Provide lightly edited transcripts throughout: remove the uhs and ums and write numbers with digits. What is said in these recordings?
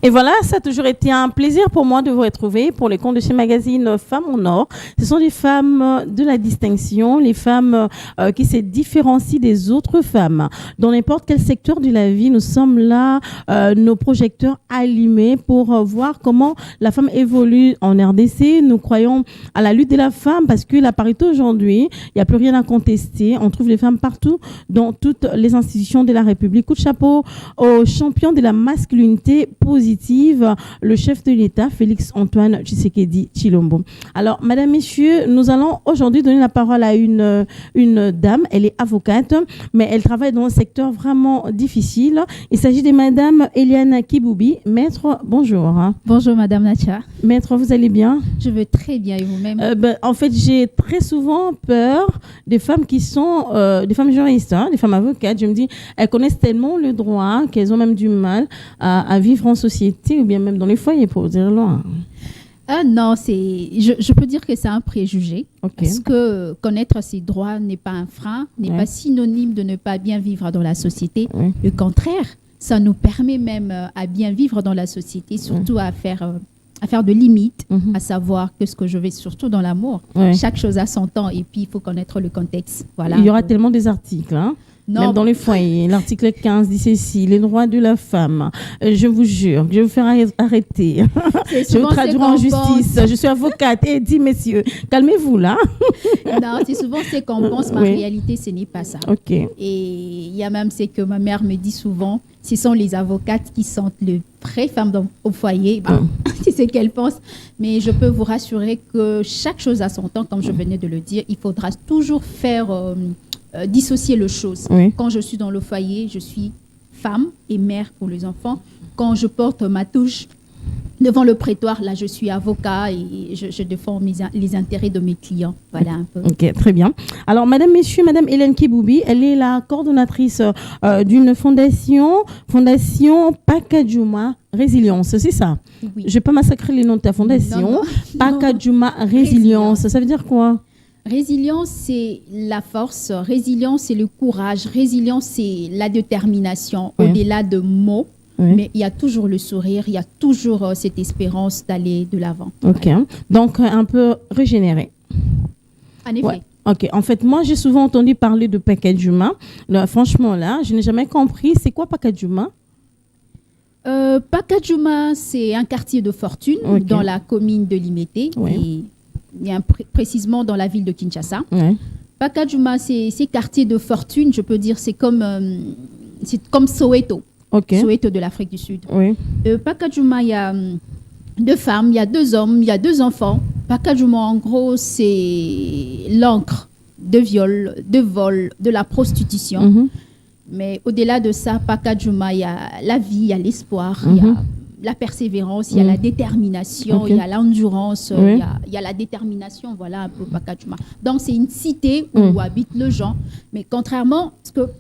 Et voilà, ça a toujours été un plaisir pour moi de vous retrouver pour les comptes de chez Magazine Femmes en Or. Ce sont des femmes de la distinction, les femmes qui se différencient des autres femmes. Dans n'importe quel secteur de la vie, nous sommes là, nos projecteurs allumés pour voir comment la femme évolue en RDC. Nous croyons à la lutte de la femme parce que la parité aujourd'hui, il n'y a plus rien à contester. On trouve les femmes partout dans toutes les institutions de la République. Coup de chapeau au champion de la masculinité positive, le chef de l'État, Félix-Antoine Tshisekedi Tshilombo. Alors, mesdames, messieurs, nous allons aujourd'hui donner la parole à une dame. Elle est avocate, mais elle travaille dans un secteur vraiment difficile. Il s'agit de madame Eliane Kiboubi. Maître, bonjour. Bonjour, madame Nacha. Maître, vous allez bien? Je vais très bien, et vous-même? En fait, j'ai très souvent peur des femmes qui sont des femmes juristes, des femmes avocates. Je me dis, elles connaissent tellement le droit qu'elles ont même du mal à vivre en société ou bien même dans les foyers, pour dire loin. Non, je peux dire que c'est un préjugé. Okay. Parce que connaître ses droits n'est pas un frein, n'est pas synonyme de ne pas bien vivre dans la société. Le contraire, ça nous permet même à bien vivre dans la société, surtout à faire de limites, à savoir que ce que je vais surtout dans l'amour. Chaque chose a son temps et puis il faut connaître le contexte. Voilà. Il y aura tellement des articles, Non. Même dans les foyers. L'article 15 dit ceci, les droits de la femme. Je vous jure, je vais vous faire arrêter. Je vais vous traduire en justice. Je suis avocate. Et dit, messieurs, calmez-vous là. Non, c'est souvent ce qu'on pense, mais en réalité, ce n'est pas ça. Okay. Et il y a même ce que ma mère me dit souvent, ce sont les avocates qui sont les vraies femmes au foyer. C'est ce qu'elle pense. Mais je peux vous rassurer que chaque chose a son temps, comme je venais de le dire. Il faudra toujours faire dissocier les choses. Quand je suis dans le foyer, je suis femme et mère pour les enfants. Quand je porte ma touche devant le prétoire, là, je suis avocat et je défends les intérêts de mes clients. Voilà un peu. Ok, très bien. Alors, madame, messieurs, madame Hélène Kiboubi, elle est la coordonnatrice d'une fondation Pakadjouma Résilience, c'est ça? Oui. Je ne vais pas massacrer les noms de ta fondation. Pakadjouma Résilience, ça veut dire quoi? Résilience, c'est la force. Résilience, c'est le courage. Résilience, c'est la détermination au-delà de mots. Mais il y a toujours le sourire, il y a toujours cette espérance d'aller de l'avant. Ok, donc un peu régénéré. En effet. Ok, en fait, moi, j'ai souvent entendu parler de Pakadjouma. Franchement, là, je n'ai jamais compris. C'est quoi Pakadjouma? Pakadjouma, c'est un quartier de fortune dans la commune de Limete. Et précisément dans la ville de Kinshasa. Pakadjouma, c'est quartier de fortune, je peux dire, c'est comme Soweto. Soweto de l'Afrique du Sud. Pakadjouma, il y a 2 femmes, il y a 2 hommes, il y a 2 enfants. Pakadjouma, en gros, c'est l'encre de viol, de vol, de la prostitution. Mais au-delà de ça, Pakadjouma, il y a la vie, il y a l'espoir, il y a la persévérance, il y a la détermination, il y a l'endurance, il y a la détermination, voilà un peu Pakadjouma. Donc, c'est une cité où habitent les gens. Mais contrairement, parce que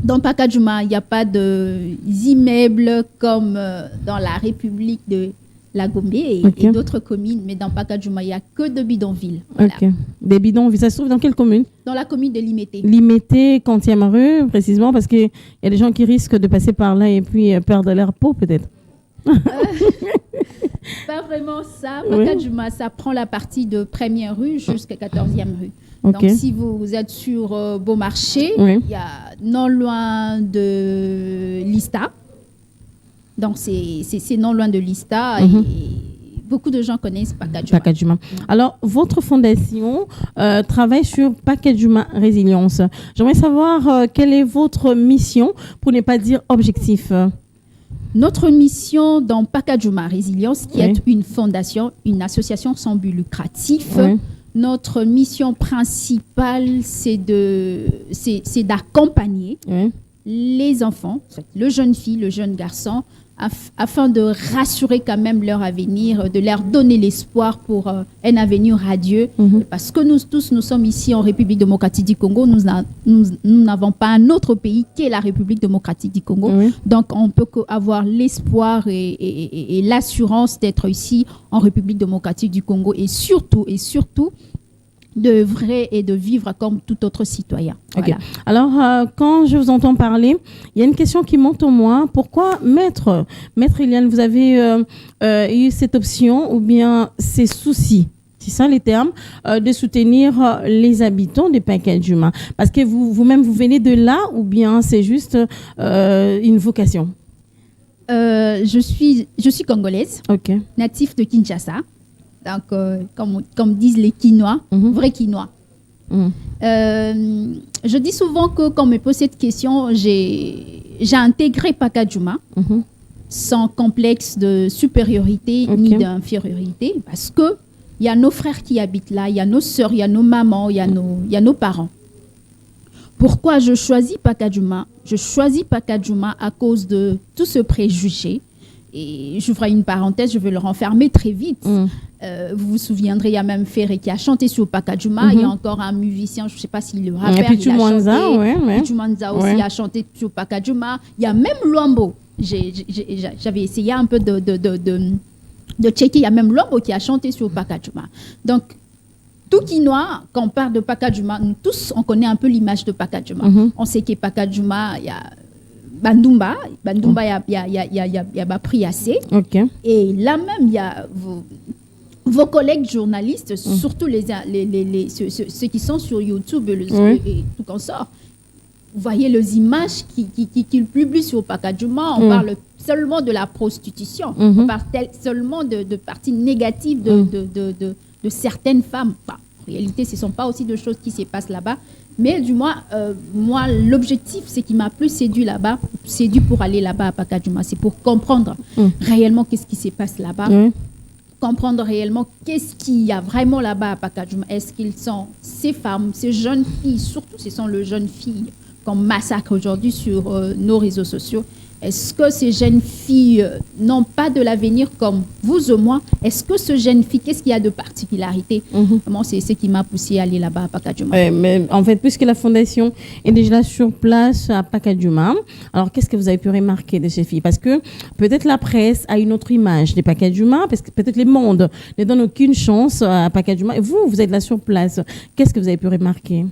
dans Pakadjouma, il n'y a pas d'immeubles comme dans la République de la Gombe et d'autres communes. Mais dans Pakadjouma, il n'y a que de bidonvilles. Voilà. Des bidonvilles, ça se trouve dans quelle commune? Dans la commune de Limete. Limete, 40e rue, précisément, parce qu'il y a des gens qui risquent de passer par là et puis perdre leur peau, peut-être. Pas vraiment ça. Pakadjouma, ça prend la partie de 1er rue jusqu'à 14e rue. Donc, si vous êtes sur Beaumarchais, il y a non loin de Lista. Donc, c'est non loin de Lista et beaucoup de gens connaissent Pakadjouma. Alors, votre fondation travaille sur Pakadjouma Résilience. J'aimerais savoir quelle est votre mission, pour ne pas dire objectif. Notre mission dans Pakadjouma Résilience, qui est une fondation, une association sans but lucratif, notre mission principale, c'est d'accompagner les enfants, le jeune fille, le jeune garçon, afin de rassurer quand même leur avenir, de leur donner l'espoir pour un avenir radieux. Parce que nous tous, nous sommes ici en République démocratique du Congo. Nous n'avons pas un autre pays qui est la République démocratique du Congo. Donc, on peut avoir l'espoir et l'assurance d'être ici en République démocratique du Congo. Et surtout, d'œuvrer et de vivre comme tout autre citoyen. Okay. Voilà. Alors, quand je vous entends parler, il y a une question qui monte en moi. Pourquoi Maître Eliane, vous avez eu cette option ou bien ces soucis, c'est ça les termes, de soutenir les habitants de Pacadjouma? Parce que vous-même, vous venez de là ou bien c'est juste une vocation? Je suis congolaise, native de Kinshasa. Donc, comme disent les Quinois, vrais Quinois. Je dis souvent que quand on me pose cette question, j'ai intégré Pacadjouma sans complexe de supériorité ni d'infériorité, parce que il y a nos frères qui habitent là, il y a nos sœurs, il y a nos mamans, il y a nos parents. Pourquoi je choisis Pacadjouma? Je choisis Pacadjouma à cause de tout ce préjugé. Et je ferai une parenthèse, je vais le renfermer très vite. Vous vous souviendrez, il y a même Ferré qui a chanté sur Pacadjouma. Il y a encore un musicien, je ne sais pas s'il le rappelle. Pichu Manza aussi a chanté sur Pacadjouma. Il y a même Luambo. J'avais essayé un peu de checker. Il y a même Luambo qui a chanté sur Pacadjouma. Donc, tout Quinois, quand on parle de Pacadjouma, nous tous, on connaît un peu l'image de Pacadjouma. On sait que Pacadjouma, il y a Bandumba, il y a Bapriacé. Et là même, il y a vos collègues journalistes, surtout ceux qui sont sur YouTube et tout qu'on sort. Vous voyez les images qu'ils publient sur Pacadjouma. On parle seulement de la prostitution. On parle seulement de parties négatives de certaines femmes. Enfin, en réalité, ce ne sont pas aussi de choses qui se passent là-bas. Mais du moins, moi, l'objectif, c'est qui m'a plus séduit là-bas, séduit pour aller là-bas à Pacadjouma. C'est pour comprendre réellement qu'est-ce qui se passe là-bas. Comprendre réellement qu'est-ce qu'il y a vraiment là-bas à Pacadjouma. Est-ce qu'ils sont ces femmes, ces jeunes filles, surtout ce sont les jeunes filles qu'on massacre aujourd'hui sur nos réseaux sociaux. Est-ce que ces jeunes filles n'ont pas de l'avenir comme vous ou moi? Est-ce que ce jeune fille, qu'est-ce qu'il y a de particularité? Moi, c'est ce qui m'a poussé à aller là-bas à Pacadjouma. Mais en fait, puisque la fondation est déjà là sur place à Pacadjouma, alors qu'est-ce que vous avez pu remarquer de ces filles? Parce que peut-être la presse a une autre image des Pacadjouma, parce que peut-être le monde ne donne aucune chance à Pacadjouma. Et vous êtes là sur place. Qu'est-ce que vous avez pu remarquer?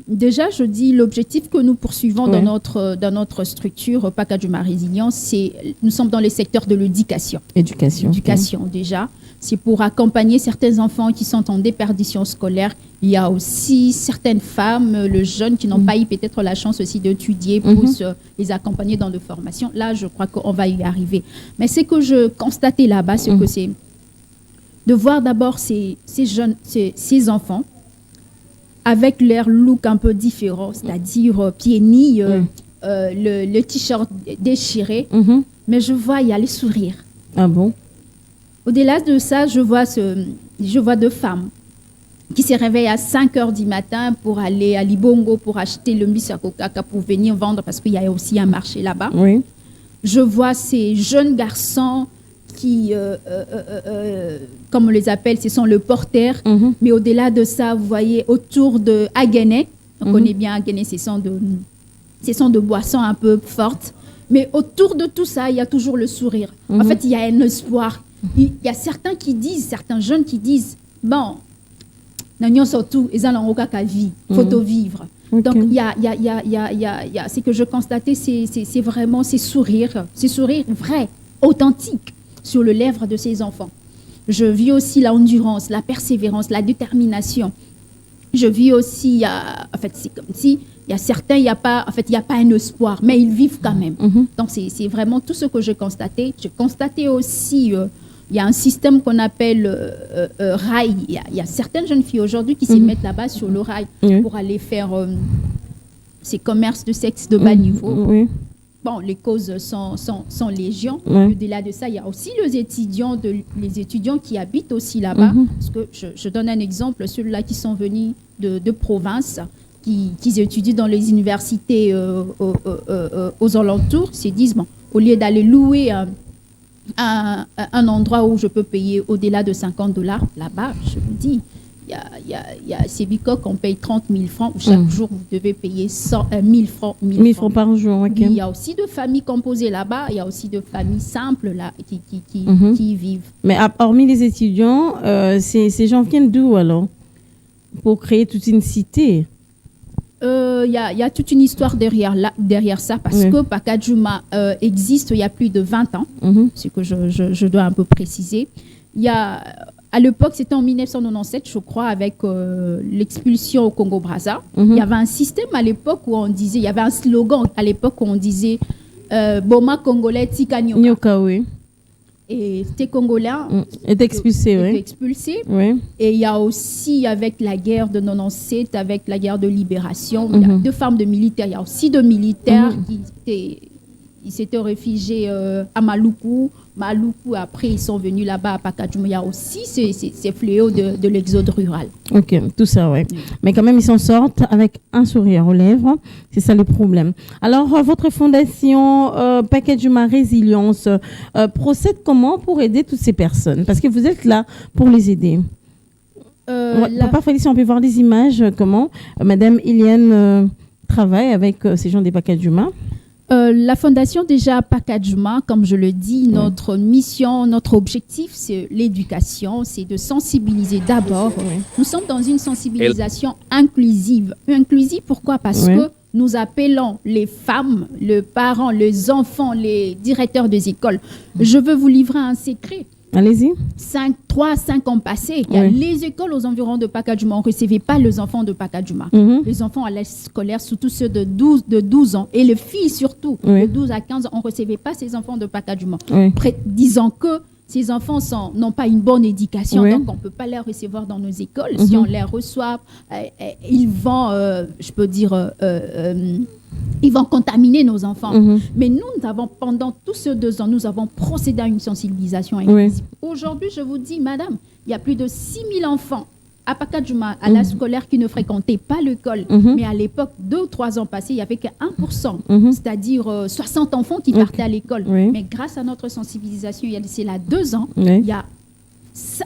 Déjà, je dis l'objectif que nous poursuivons dans notre structure Pacadjouma Résilience, c'est nous sommes dans le secteur de l'éducation. Éducation déjà. C'est pour accompagner certains enfants qui sont en déperdition scolaire. Il y a aussi certaines femmes, les jeunes qui n'ont pas eu peut-être la chance aussi d'étudier pour les accompagner dans de formations. Là, je crois qu'on va y arriver. Mais ce que je constatais là-bas, c'est que c'est de voir d'abord ces jeunes, ces enfants avec leur look un peu différent, c'est-à-dire pieds nus, le t-shirt déchiré. Mais je vois, il y a les sourires. Ah bon? Au-delà de ça, je vois deux femmes qui se réveillent à 5 h du matin pour aller à Libongo pour acheter le mbisakokaka pour venir vendre parce qu'il y a aussi un marché là-bas. Je vois ces jeunes garçons qui, comme on les appelle, ce sont le porteur. Mais au-delà de ça, vous voyez, autour de Aguené, on connaît bien Aguené, ce sont de boissons un peu fortes. Mais autour de tout ça, il y a toujours le sourire. En fait, il y a un espoir. Il y a certains jeunes qui disent, bon, nous surtout, ils ont une vie, il faut vivre. Donc, il y a ce que je constatais, c'est vraiment ces sourires vrais, authentiques sur les lèvres de ces enfants. Je vis aussi l'endurance, la persévérance, la détermination. Je vis aussi, en fait, c'est comme si, il y a certains, il n'y a pas un espoir, mais ils vivent quand même. Donc, c'est vraiment tout ce que je constatais. Je constatais aussi, il y a un système qu'on appelle rail. Il y a certaines jeunes filles aujourd'hui qui se mettent là-bas sur le rail pour aller faire ces commerces de sexe de bas niveau. Bon, les causes sont légion. Au-delà de ça, il y a aussi les étudiants qui habitent aussi là-bas. Parce que je donne un exemple, ceux-là qui sont venus de province, qui étudient dans les universités aux alentours, se disent, bon, au lieu d'aller louer un endroit où je peux payer au-delà de $50, là-bas, je vous dis, il y a ces bicoques, on paye 30 000 francs, où chaque jour, vous devez payer 1000 francs. 1000 francs par jour, ok. Il y a aussi de familles composées là-bas, il y a aussi de familles simples là, qui y vivent. Mais hormis les étudiants, ces gens viennent d'où alors? pour créer toute une cité. Il y a toute une histoire derrière ça, parce que Pacadjouma existe il y a plus de 20 ans, ce que je dois un peu préciser. À l'époque, c'était en 1997, je crois, avec l'expulsion au Congo-Brazza. Il y avait un système à l'époque où on disait, il y avait un slogan à l'époque où on disait Boma Congolais Tika Nyoka. Oui. Et ces Congolais étaient expulsés. Oui. Et il y a aussi, avec la guerre de 97, avec la guerre de libération, il y a 2 femmes de militaires. Il y a aussi 2 militaires qui s'étaient réfugiés à Maluku. Après, ils sont venus là-bas à Pacadjouma. Il y a aussi ces fléaux de l'exode rural. Ok, tout ça, oui. Mais quand même, ils s'en sortent avec un sourire aux lèvres. C'est ça le problème. Alors, votre fondation Pacadjouma Résilience procède comment pour aider toutes ces personnes? Parce que vous êtes là pour les aider. Papa Félix, on peut voir des images, comment Madame Iliane travaille avec ces gens des Pacadjouma. La fondation déjà Pacadjouma, comme je le dis, notre mission, notre objectif, c'est l'éducation, c'est de sensibiliser d'abord. Nous sommes dans une sensibilisation inclusive. Inclusive, pourquoi? Parce que nous appelons les femmes, les parents, les enfants, les directeurs des écoles. Je veux vous livrer un secret. Allez-y. 3 à 5 ans passés, il y a les écoles aux environs de Pacadjouma. On ne recevait pas les enfants de Pacadjouma. Les enfants à l'âge scolaire, surtout ceux de 12 ans, et les filles surtout, de 12 à 15 ans, on ne recevait pas ces enfants de Pacadjouma. Disant que ces enfants n'ont pas une bonne éducation, donc on ne peut pas les recevoir dans nos écoles. Si on les reçoit, ils vont, je peux dire... ils vont contaminer nos enfants. Mais nous avons, pendant tous ces 2 ans, nous avons procédé à une sensibilisation. Aujourd'hui, je vous dis, madame, il y a plus de 6 000 enfants à Pacadjouma, à l'âge scolaire, qui ne fréquentaient pas l'école. Mais à l'époque, 2 ou 3 ans passés, il n'y avait que 1%, c'est-à-dire 60 enfants qui partaient à l'école. Mais grâce à notre sensibilisation, il y a d'ici là 2 ans, il y a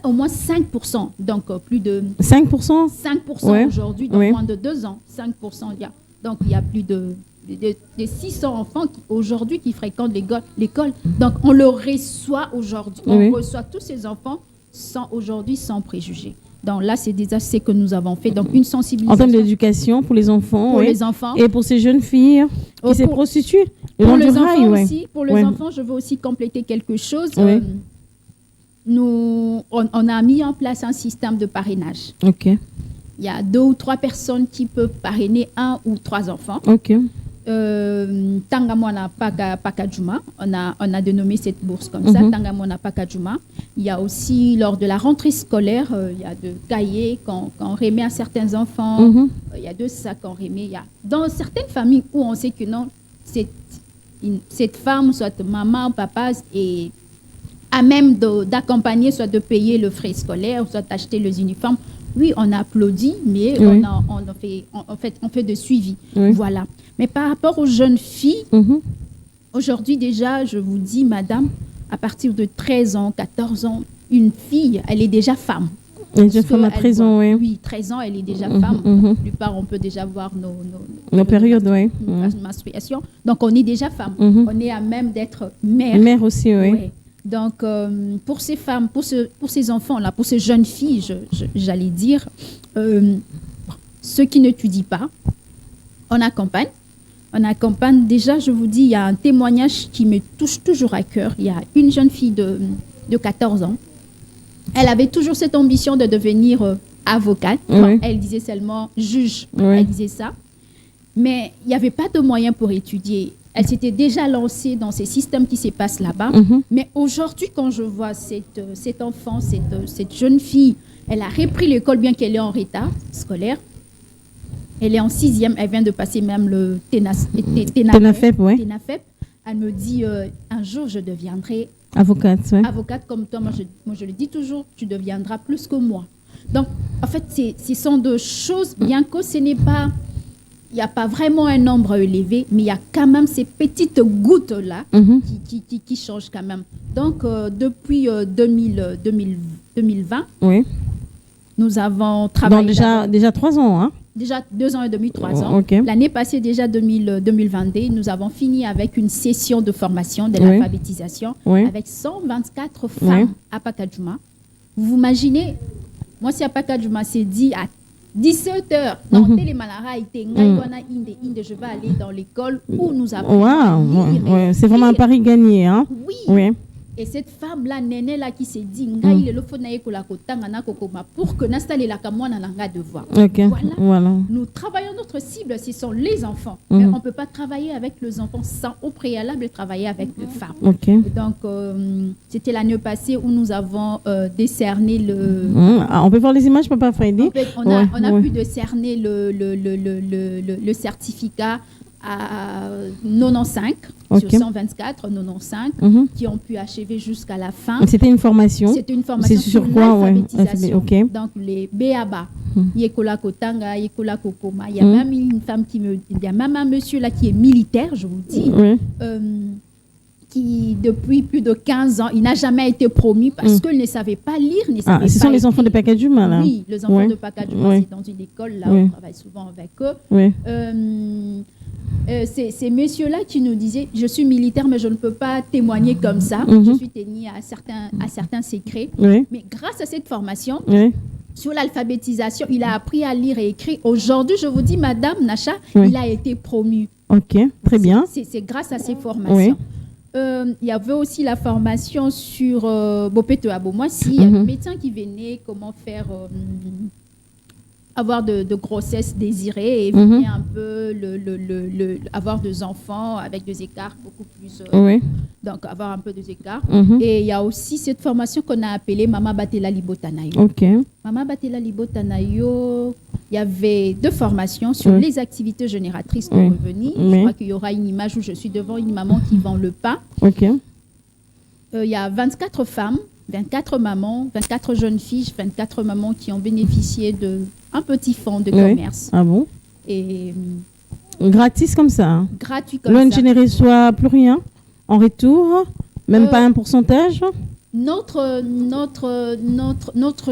au moins 5%, donc plus de 5% aujourd'hui, dans moins de 2 ans, 5%. Donc, il y a plus de 600 enfants aujourd'hui qui fréquentent l'école. Donc, on le reçoit aujourd'hui. On reçoit tous ces enfants aujourd'hui sans préjugés. Donc, là, c'est déjà ce que nous avons fait. Donc, une sensibilisation. En termes d'éducation pour les enfants. Pour les enfants. Et pour ces jeunes filles qui se prostituent. Pour les enfants aussi. Pour les enfants, je veux aussi compléter quelque chose. On a mis en place un système de parrainage. Il y a 2 ou 3 personnes qui peuvent parrainer 1 ou 3 enfants. Tangamona Pacadjouma, on a dénommé cette bourse comme ça, Tangamona Pacadjouma. Il y a aussi, lors de la rentrée scolaire, il y a de cahiers qu'on remet à certains enfants. Il y a 2 sacs qu'on remet. Dans certaines familles où on sait que non, cette femme, soit maman, papa, est à même d'accompagner, soit de payer le frais scolaire, soit d'acheter les uniformes. Oui, on applaudit, mais on fait de suivi. Voilà. Mais par rapport aux jeunes filles, aujourd'hui déjà, je vous dis, madame, à partir de 13 ans, 14 ans, une fille, elle est déjà femme. Elle est déjà femme à 13 ans, oui. Oui, 13 ans, elle est déjà femme. La plupart, on peut déjà voir nos périodes, menstruation. Donc, on est déjà femme. On est à même d'être mère. Mère aussi, oui. Donc, pour ces femmes, pour ces enfants-là, pour ces jeunes filles, j'allais dire, ceux qui n'étudient pas, on accompagne. Déjà, je vous dis, il y a un témoignage qui me touche toujours à cœur. Il y a une jeune fille de 14 ans. Elle avait toujours cette ambition de devenir avocate. Elle disait seulement juge. Elle disait ça. Mais il n'y avait pas de moyens pour étudier. Elle s'était déjà lancée dans ces systèmes qui se passent là-bas. Mais aujourd'hui, quand je vois cet enfant, cette jeune fille, elle a repris l'école bien qu'elle est en retard scolaire. Elle est en 6e, elle vient de passer même le TENAFEP. Elle me dit, un jour, je deviendrai avocate. Avocate comme toi. Moi, je le dis toujours, tu deviendras plus que moi. Donc, en fait, ce sont 2 choses, bien que ce n'est pas... Il n'y a pas vraiment un nombre élevé, mais il y a quand même ces petites gouttes-là qui changent quand même. Donc, depuis 2020, nous avons travaillé... Donc, déjà 3 ans, hein? Déjà 2 ans et demi, 3 ans. L'année passée, déjà 2022, nous avons fini avec une session de formation de l'alphabétisation avec 124 femmes à Pacadjouma. Vous imaginez, moi, si à Pacadjouma, c'est dit à 17h, dans Télémalara, je vais aller dans l'école où nous apprenons. Wow, c'est vraiment un pari gagné. Hein? Oui. Et cette femme-là, Néné, là, qui s'est dit, pour que n'installer la camoine à devoir. Voilà. Nous travaillons, notre cible, ce sont les enfants. Mais on ne peut pas travailler avec les enfants sans au préalable travailler avec les femmes. Donc, c'était l'année passée où nous avons décerné le... on peut voir les images, Papa Freddy? On a pu décerner le certificat à 95 sur 124, 95 qui ont pu achever jusqu'à la fin. C'était une formation. C'était une formation sur quoi, l'alphabétisation. Donc les BABA, Yekola Kotanga, Yekola Kokoma. Il y a même une femme il y a même un monsieur là qui est militaire, je vous dis, qui depuis plus de 15 ans, il n'a jamais été promu parce qu'il ne savait pas lire, ne savait pas ce sont les enfants de Pacadjouma, là? Oui, les enfants de Pacadjouma, c'est dans une école là où on travaille souvent avec eux. C'est ces messieurs-là qui nous disaient « Je suis militaire, mais je ne peux pas témoigner comme ça. Je suis tenu à certains secrets. Mais grâce à cette formation, sur l'alphabétisation, il a appris à lire et écrire. Aujourd'hui, je vous dis, Madame Nacha, il a été promu. Ok, très bien. C'est grâce à ces formations. Il y avait aussi la formation sur Bopeto Abomwasi. Il y a un médecin qui venait comment faire... avoir de grossesse désirée et venir un peu avoir des enfants avec des écarts beaucoup plus donc avoir un peu des écarts et il y a aussi cette formation qu'on a appelée Mama Batela Libotanayo. Mama Batela Libotanayo, il y avait 2 formations sur les activités génératrices de revenus. Je crois qu'il y aura une image où je suis devant une maman qui vend le pain. Il y a 24 femmes, 24 mamans, 24 jeunes filles, 24 mamans qui ont bénéficié d'un petit fonds de commerce. Ah bon? Et gratis comme ça? Hein? Gratuit comme ça. L'ONG ne reçoit plus rien en retour? Même pas un pourcentage? Notre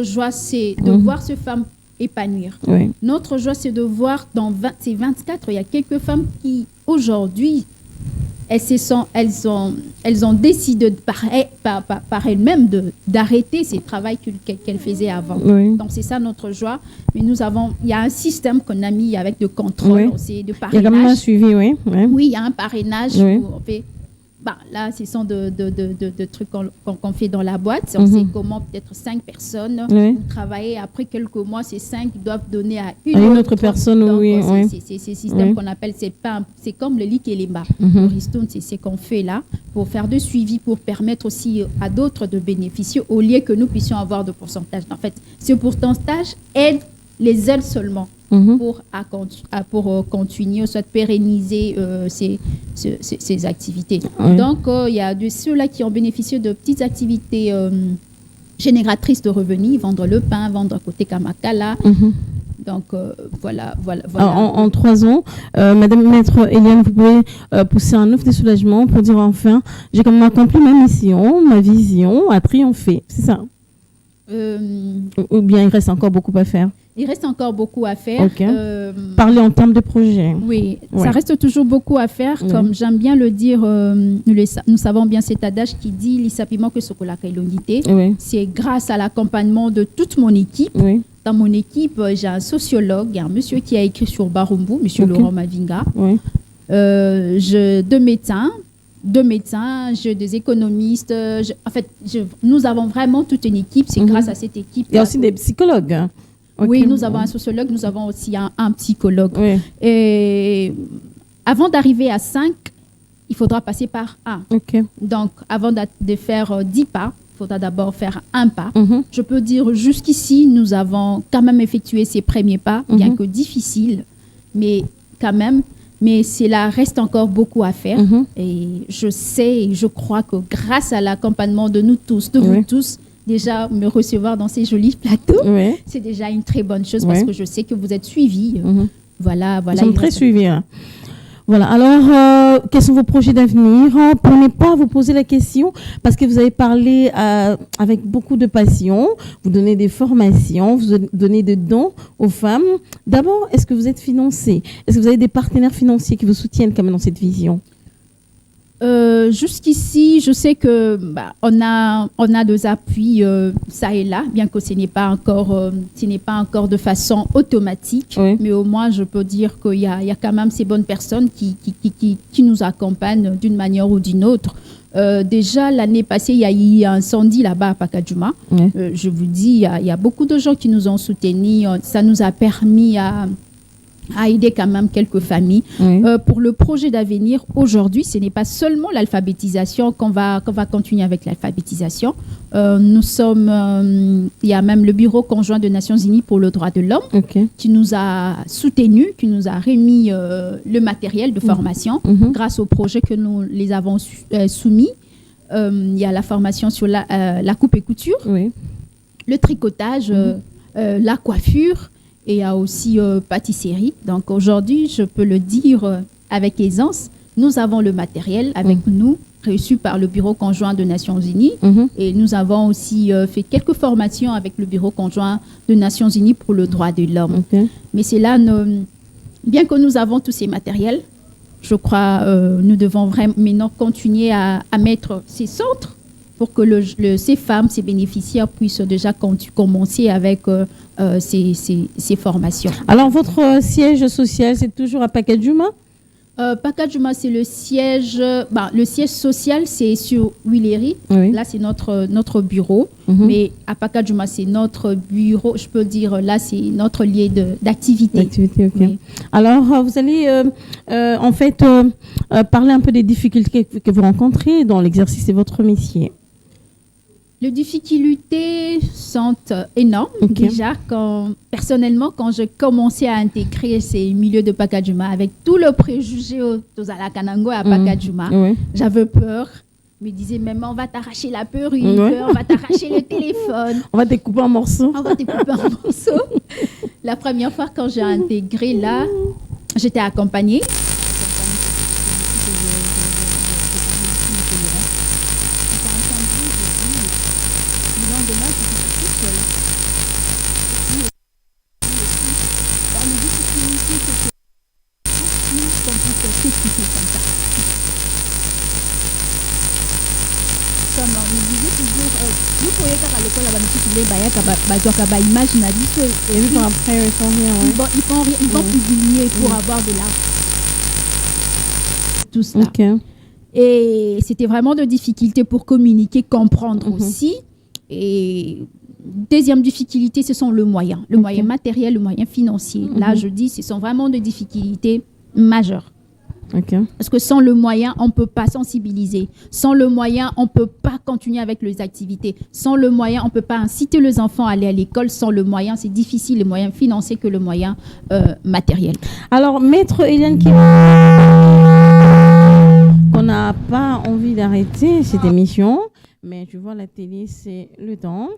joie, c'est de voir ces femmes épanouir. Notre joie, c'est de voir dans ces 24, il y a quelques femmes qui, aujourd'hui, elles ont décidé par elles-mêmes d'arrêter ces travaux qu'elles faisaient avant. Donc, c'est ça notre joie. Mais il y a un système qu'on a mis avec de contrôle, de parrainage. Il y a quand même un suivi, oui. Oui, il y a un parrainage. On fait, là, ce sont de trucs qu'on fait dans la boîte. On sait comment peut-être 5 personnes travailler. Après quelques mois, ces 5 doivent donner à une autre personne. Donc, c'est ce système qu'on appelle, c'est comme le lit et les bas. Le ristourne, c'est ce qu'on fait là pour faire de suivi, pour permettre aussi à d'autres de bénéficier au lieu que nous puissions avoir de pourcentage. En fait, ce pourcentage aide les ailes seulement. Pour continuer, soit pérenniser ces activités. Donc, il y a de ceux-là qui ont bénéficié de petites activités génératrices de revenus, vendre le pain, vendre côté Kamakala. Donc, voilà. En 3 ans, Madame Maître Eliane, vous pouvez pousser un ouf de soulagement pour dire enfin, j'ai quand même accompli ma mission, ma vision a triomphé. C'est ça? Ou bien il reste encore beaucoup à faire? Il reste encore beaucoup à faire. Parler en termes de projet. Oui, ça reste toujours beaucoup à faire. Comme j'aime bien le dire, nous savons bien cet adage qui dit l'issapiment que Sokola Kailongité. C'est grâce à l'accompagnement de toute mon équipe. Dans mon équipe, j'ai un sociologue, il y a un monsieur qui a écrit sur Barumbu, monsieur Laurent Mavinga. J'ai 2 médecins, j'ai des économistes. Nous avons vraiment toute une équipe. C'est grâce à cette équipe. Il y a aussi des psychologues. Oui, nous avons un sociologue, nous avons aussi un psychologue. Et avant d'arriver à 5, il faudra passer par 1. Donc, avant de faire 10 pas, il faudra d'abord faire un pas. Je peux dire jusqu'ici, nous avons quand même effectué ces premiers pas, bien que difficiles, mais quand même. Mais cela reste encore beaucoup à faire. Et je sais et je crois que grâce à l'accompagnement de nous tous, de vous tous, déjà me recevoir dans ces jolis plateaux, c'est déjà une très bonne chose parce que je sais que vous êtes suivis. Voilà. Nous sommes très suivis. Hein. Voilà. Alors, quels sont vos projets d'avenir? Pour ne pas vous poser la question, parce que vous avez parlé avec beaucoup de passion, vous donnez des formations, vous donnez des dons aux femmes. D'abord, est-ce que vous êtes financé? Est-ce que vous avez des partenaires financiers qui vous soutiennent quand même dans cette vision? Jusqu'ici, je sais que on a des appuis ça et là, bien que ce n'est pas encore de façon automatique, oui. Mais au moins je peux dire qu'il y a quand même ces bonnes personnes qui nous accompagnent d'une manière ou d'une autre. Déjà l'année passée, il y a eu un incendie là-bas à Pacadjouma. Oui. Je vous dis, il y a beaucoup de gens qui nous ont soutenus. Ça nous a permis à aider quand même quelques familles. Oui. Pour le projet d'avenir, aujourd'hui, ce n'est pas seulement l'alphabétisation qu'on va continuer avec l'alphabétisation. Il y a même le Bureau conjoint des Nations Unies pour le droit de l'homme qui nous a soutenus, qui nous a remis le matériel de formation grâce au projet que nous les avons soumis. Il y a la formation sur la coupe et couture, le tricotage, la coiffure, et il y a aussi pâtisserie. Donc aujourd'hui, je peux le dire avec aisance, nous avons le matériel avec nous, reçu par le Bureau conjoint des Nations Unies. Et nous avons aussi fait quelques formations avec le Bureau conjoint des Nations Unies pour le droit de l'homme. Mais c'est là, bien que nous avons tous ces matériels, je crois nous devons vraiment maintenant continuer à mettre ces centres pour que ces femmes, ces bénéficiaires puissent déjà commencer avec ces formations. Alors, votre siège social, c'est toujours à Pacadjouma? Pacadjouma, c'est le siège. Le siège social, c'est sur Huiléry. Là, c'est notre bureau. Mais à Pacadjouma, c'est notre bureau. Je peux dire, là, c'est notre lieu d'activité. Alors, vous allez en fait parler un peu des difficultés que vous rencontrez dans l'exercice de votre métier. Les difficultés sont énormes. Déjà, personnellement, quand j'ai commencé à intégrer ces milieux de Pacadjouma, avec tout le préjugé aux Alakanango à Pacadjouma, j'avais peur. Je me disais, même on va t'arracher la perruque, on va t'arracher le téléphone. On va te couper en morceaux. La première fois, quand j'ai intégré là, j'étais accompagnée. Ils vont publier pour avoir de l'argent. Tout cela. Et c'était vraiment de difficulté pour communiquer, comprendre aussi. Et deuxième difficulté, ce sont le moyen matériel, le moyen financier. Là, je dis, ce sont vraiment des difficultés majeures. Parce que sans le moyen, on ne peut pas sensibiliser. Sans le moyen, on ne peut pas continuer avec les activités. Sans le moyen, on ne peut pas inciter les enfants à aller à l'école. Sans le moyen, c'est difficile, le moyen financier que le moyen matériel. Alors, Maître Hélène, on n'a pas envie d'arrêter cette émission, mais je vois la télé, c'est le temps.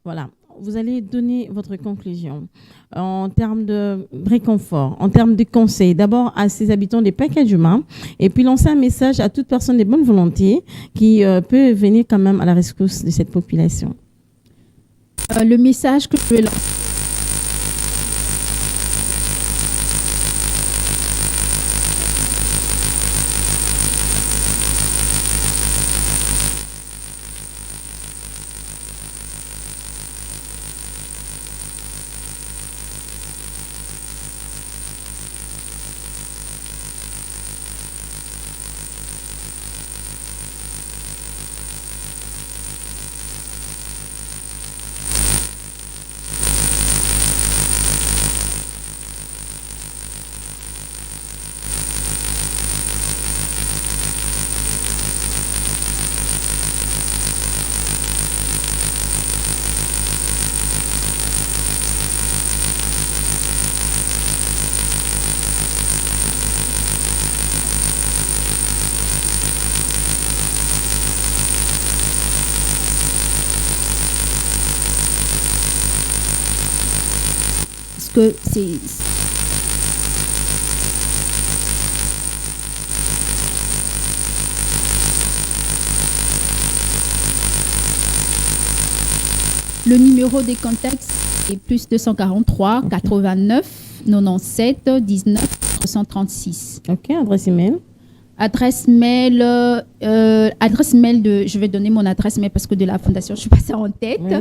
Voilà. Vous allez donner votre conclusion en termes de réconfort, en termes de conseils, d'abord à ces habitants des Pacadjouma, et puis lancer un message à toute personne de bonne volonté qui peut venir quand même à la rescousse de cette population. Le message que je vais lancer. Que c'est le numéro des contacts est plus 243 89 97 19 336. Adresse email. Adresse mail je vais donner mon adresse mail parce que de la fondation, je ne suis pas ça en tête. Oui.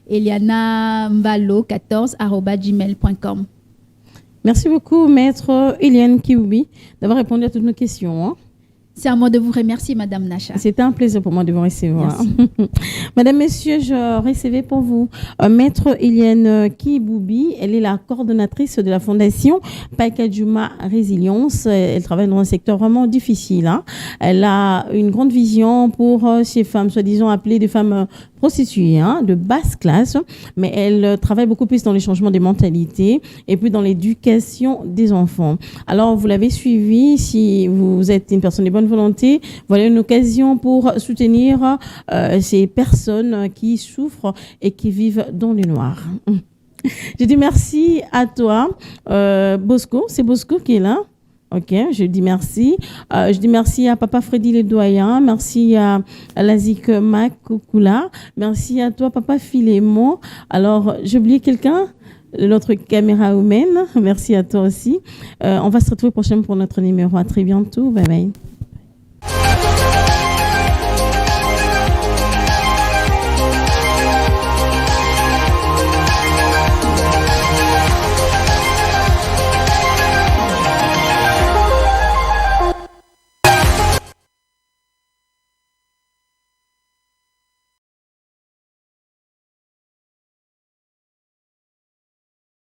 elianambalo14@gmail.com. Merci beaucoup, maître Eliane Kioubi, d'avoir répondu à toutes nos questions. Hein. C'est à moi de vous remercier, Madame Nacha. C'était un plaisir pour moi de vous recevoir. Merci. Madame, Messieurs, je recevais pour vous maître Eliane Kioubi. Elle est la coordonnatrice de la fondation Pakadjouma Résilience. Elle travaille dans un secteur vraiment difficile. Hein. Elle a une grande vision pour ces femmes, soi-disant appelées des femmes prostituées, hein, de basse classe, mais elle travaille beaucoup plus dans le changement des mentalités et puis dans l'éducation des enfants. Alors, vous l'avez suivi, si vous êtes une personne de bonne volonté, voilà une occasion pour soutenir ces personnes qui souffrent et qui vivent dans le noir. Je dis merci à toi, Bosco. C'est Bosco qui est là. Ok, je dis merci. Je dis merci à Papa Freddy le doyen, merci à Lazik Makoukoula, merci à toi Papa Philémon. Alors, j'ai oublié quelqu'un, l'autre caméra humaine. Merci à toi aussi. On va se retrouver prochainement pour notre numéro. À très bientôt. Bye bye.